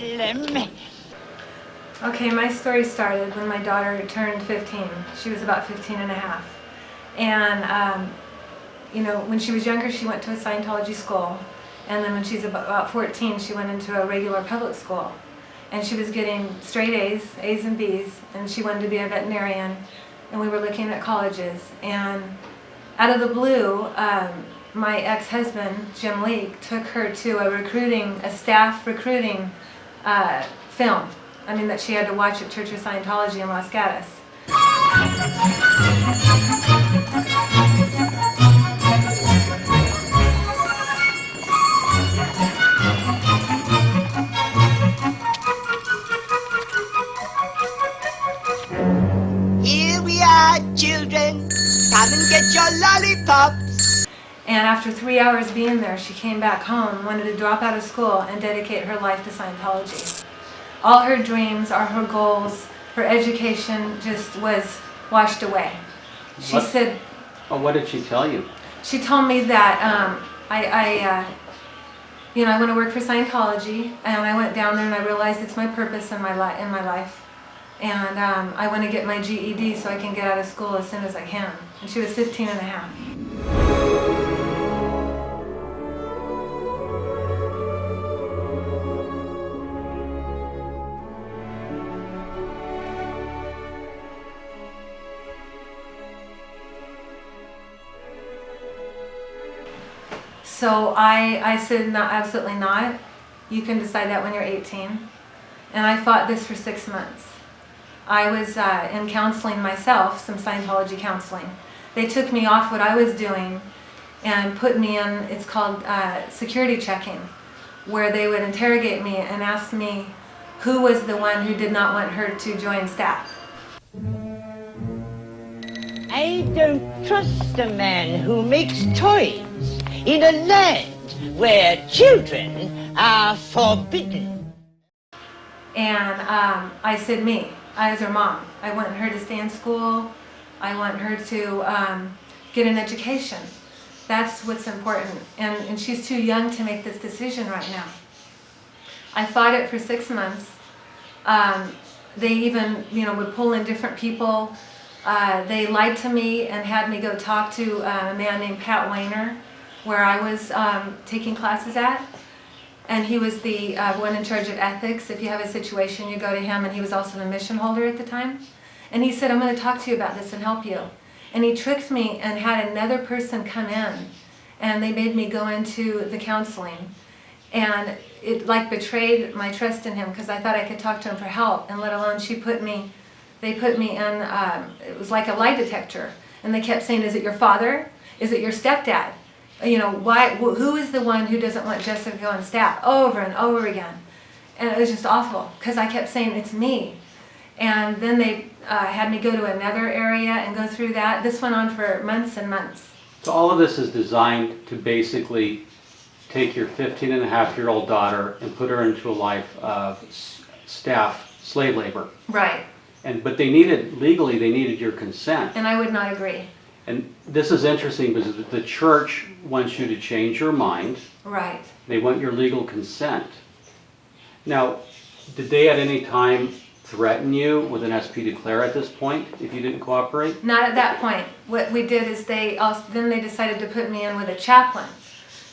kill me. Okay, my story started when my daughter turned 15. She was about 15 and a half. And, when she was younger, she went to a Scientology school. And then when she was about 14, she went into a regular public school. And she was getting straight A's and B's, and she wanted to be a veterinarian. And we were looking at colleges. And out of the blue, my ex-husband, Jim Leake, took her to a staff recruiting film. That she had to watch at Church of Scientology in Los Gatos. Here we are, children. Come and get your lollipops. And after 3 hours being there, she came back home, wanted to drop out of school and dedicate her life to Scientology. All her dreams, all her goals, her education just was washed away. She said... Well, what did she tell you? She told me that I want to work for Scientology, and I went down there and I realized it's my purpose in my life. And I want to get my GED so I can get out of school as soon as I can. And she was 15 and a half. So I said, no, absolutely not. You can decide that when you're 18. And I fought this for 6 months. I was in counseling myself, some Scientology counseling. They took me off what I was doing and put me in, it's called security checking, where they would interrogate me and ask me who was the one who did not want her to join staff. I don't trust a man who makes toys in a land where children are forbidden. And I said, I was her mom. I want her to stay in school. I want her to get an education. That's what's important. And she's too young to make this decision right now. I fought it for 6 months. They even, would pull in different people. They lied to me and had me go talk to a man named Pat Weiner, where I was taking classes at. And he was the one in charge of ethics. If you have a situation, you go to him, and he was also the mission holder at the time. And he said, I'm going to talk to you about this and help you. And he tricked me and had another person come in, and they made me go into the counseling. And it betrayed my trust in him, because I thought I could talk to him for help, and let alone they put me in, it was like a lie detector. And they kept saying, is it your father? Is it your stepdad? Who is the one who doesn't want Jessica on staff? Over and over again. And it was just awful, because I kept saying, it's me. And then they had me go to another area and go through that. This went on for months and months. So all of this is designed to basically take your 15-and-a-half-year-old daughter and put her into a life of staff slave labor. Right. But they needed your consent. And I would not agree. And this is interesting because the church wants you to change your mind. Right. They want your legal consent. Now, did they at any time threaten you with an SP declare at this point if you didn't cooperate? Not at that point. What we did is they decided to put me in with a chaplain.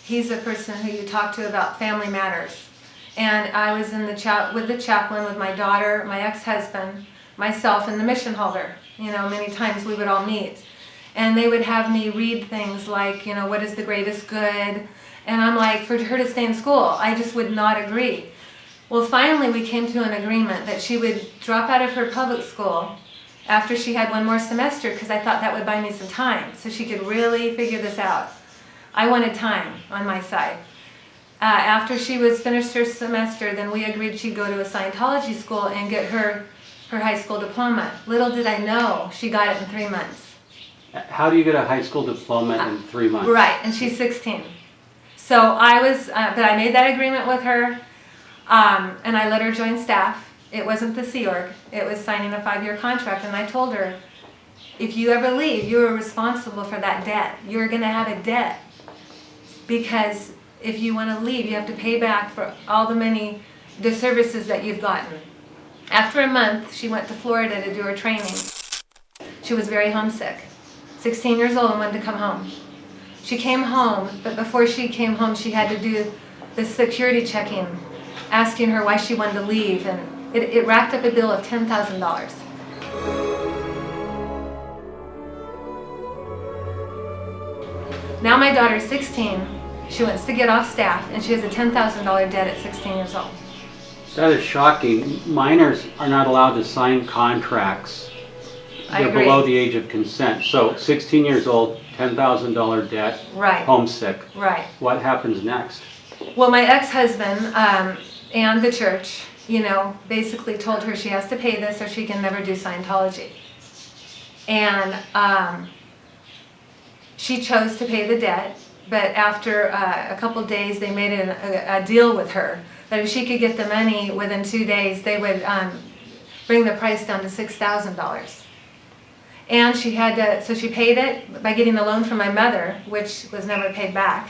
He's the person who you talk to about family matters. And I was in with the chaplain with my daughter, my ex-husband, myself, and the mission holder. Many times we would all meet. And they would have me read things like, what is the greatest good? And I'm like, for her to stay in school, I just would not agree. Well, finally we came to an agreement that she would drop out of her public school after she had one more semester, because I thought that would buy me some time so she could really figure this out. I wanted time on my side. After she was finished her semester, then we agreed she'd go to a Scientology school and get her high school diploma. Little did I know, she got it in 3 months. How do you get a high school diploma in 3 months? Right, and she's 16. So but I made that agreement with her, and I let her join staff. It wasn't the Sea Org, it was signing a 5-year contract, and I told her, if you ever leave, you are responsible for that debt. You're going to have a debt, because if you want to leave, you have to pay back for all the money the services that you've gotten. After a month, she went to Florida to do her training. She was very homesick. 16 years old and wanted to come home. She came home, but before she came home, she had to do the security checking, asking her why she wanted to leave, and it racked up a bill of $10,000. Now my daughter's 16. She wants to get off staff, and she has a $10,000 debt at 16 years old. That is shocking. Minors are not allowed to sign contracts. I They're agree. below the age of consent. So 16 years old, $10,000 debt, Right. homesick. Right. What happens next? Well, my ex-husband and the church, basically told her she has to pay this or she can never do Scientology. And she chose to pay the debt, but after a couple days they made a deal with her that if she could get the money within 2 days, they would bring the price down to $6,000. And she had to, so she paid it by getting a loan from my mother, which was never paid back.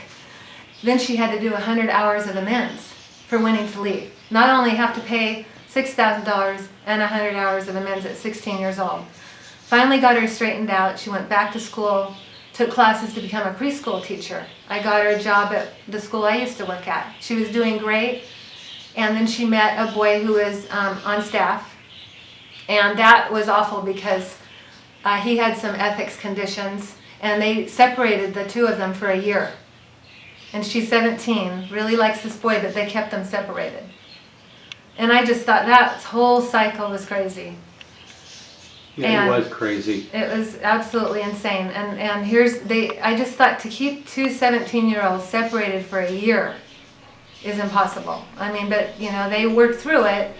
Then she had to do 100 hours of amends for wanting to leave. Not only have to pay $6,000 and 100 hours of amends at 16 years old. Finally got her straightened out. She went back to school, took classes to become a preschool teacher. I got her a job at the school I used to work at. She was doing great. And then she met a boy who was on staff. And that was awful because he had some ethics conditions, and they separated the two of them for a year. And she's 17, really likes this boy, but they kept them separated. And I just thought that whole cycle was crazy. Yeah, And it was crazy. It was absolutely insane. And I just thought to keep two 17-year-olds separated for a year is impossible. I mean, but they worked through it.